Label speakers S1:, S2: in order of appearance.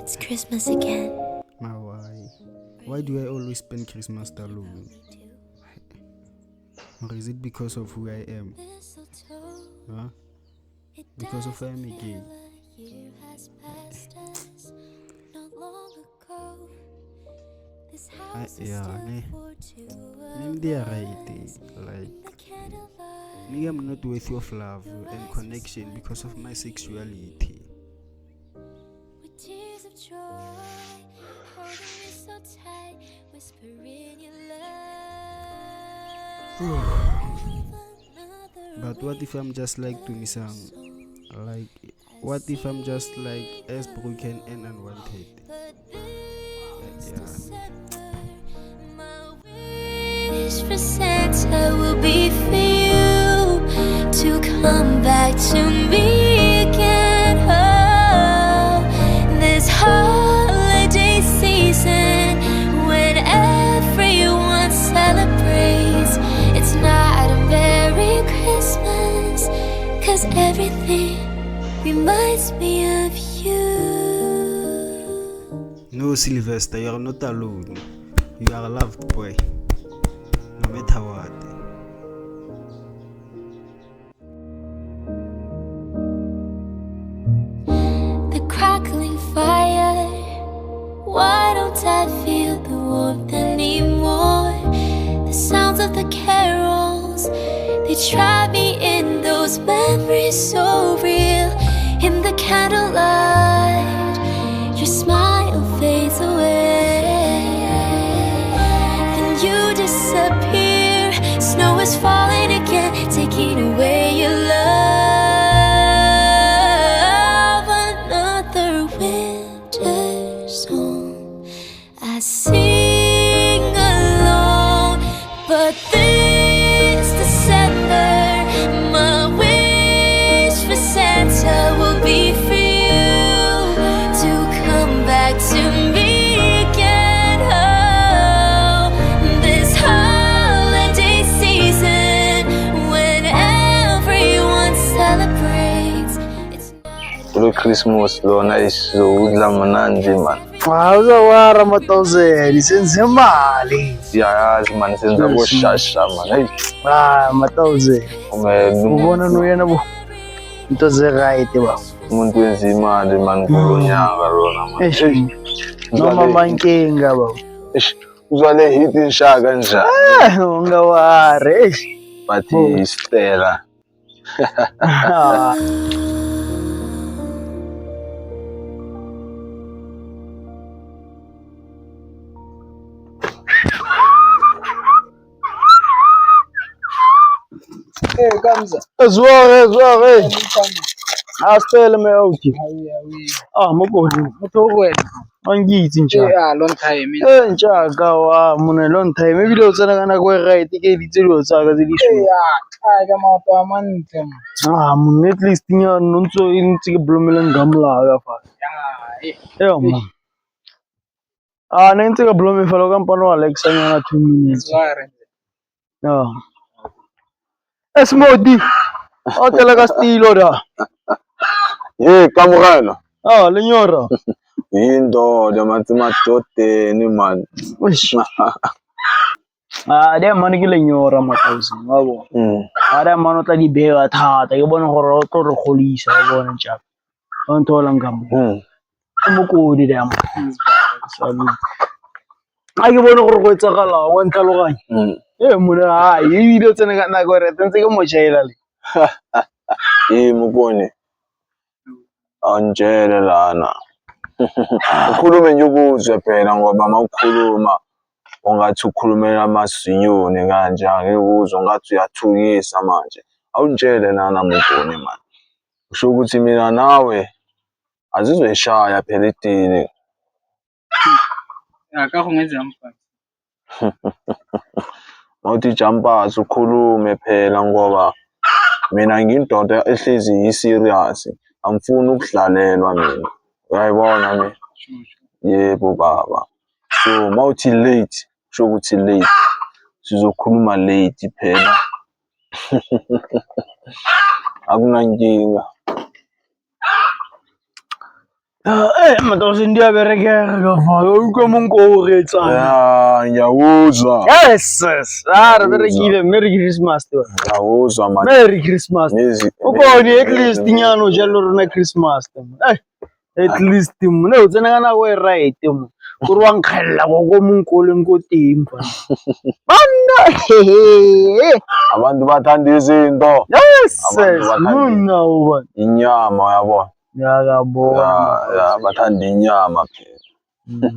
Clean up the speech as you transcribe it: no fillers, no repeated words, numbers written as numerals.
S1: It's Christmas again.
S2: My why? Why do I always spend Christmas alone? Or is it because of who I am? Huh? Because of who I am again? Yeah, maybe they are right. Like, maybe I'm not worthy of love and connection because of my sexuality.
S1: Tears of joy, holding me so tight, whispering your love.
S2: But what if I'm just like Tunisang? Like, what if I'm just like as broken and unwanted?
S1: My wish for Santa will be for you to come back to me again. Oh, this holiday season when everyone celebrates, it's not a Merry Christmas, 'cause everything reminds me of you.
S2: No, Sylvester, you're not alone. You are a loved boy, no matter what.
S1: The crackling fire, why don't I feel the warmth anymore? The sounds of the carols, they trap me in those memories so real. In the candlelight, your smile fades away, then you disappear. Snow is falling again, taking away your love. Another winter song I sing alone, but this December my wish for Santa will be for you to come back to me again. Oh, this holiday season when everyone celebrates, it's
S3: Lo Christmas lona isizokudla mnandi man.
S4: Uzawara ma-1000 senze imali.
S3: Siyayazi man senza koshasha man. Hey,
S4: Ma-1000 ubona noyena bo into ze-right ba
S3: umuntu wenza imali man kulo nyaka lona man.
S4: noma mankinga ba
S3: Uzwale hit inshaka njani?
S4: ungawari
S3: Bathi Stella.
S4: Kamza zware asipele me outi mokodi angithi nja
S5: long time
S4: njaka wa mone long time ebile o tsena kana go right ke ditse dilo tsaka tse di shwe
S5: ka maoto a mantle
S4: mone at least nya no ntse e ntse ke blomela ngamla ka fa mo ne ntse ka blome fela ka mpano Alexa nyana 2 minutes Esmodi o tela ka stilo da
S3: Kamrano.
S4: lenyora
S3: Indoda madote man.
S4: de mane ke lenyora ma-1000 wa bona ada mano tla di bega thata ke bona gore o tlo re golisa wa bona tjaka o nthola ngamo mokodi da mo salut ke bona gore go etsagala wa ntlhaloganya mona e video tsene ka nna gore tentse ke mochaela le
S3: Mukone. Anjele lana. Ukhulume nje ukuzwe phela ngoba mawukhuluma ungathi ukhulumela amasinyoni kanje angekuzwe ngathi uyathukisa manje. Awunitshele lana Mukone man. Usho ukuthi mina nawe azizoyishaya phela idini.
S5: ka go ngenza mfana
S3: Mawuthi jumpers ukhulume phela ngoba mina ngiyindoda ehlezi serious. Angifuni ukudlalelwa mina. Uyayibona mina? Yebo baba. So mawuthi late, usho ukuthi late. Sizokhuluma late phela. Akunankinga.
S4: Matausi ndiyaberekeka kavalo uke munkoretsa.
S3: Ya, ngiyawuzwa.
S4: Yes. Berekile Merry Christmas to.
S3: Ngiyawuzwa man.
S4: Merry Christmas. Ukoni at least nyano jalo rona Christmas. At least mna utsena kana go right mo. Kuri wa nkhella go munkoleng ko timpa. Banda.
S3: Abantu bathanda izinto.
S4: Yes.
S3: Abantu bathanda
S4: Muna uba.
S3: inyama uyabona.
S4: Yakabona.
S3: Ya, bathanda inyama phela.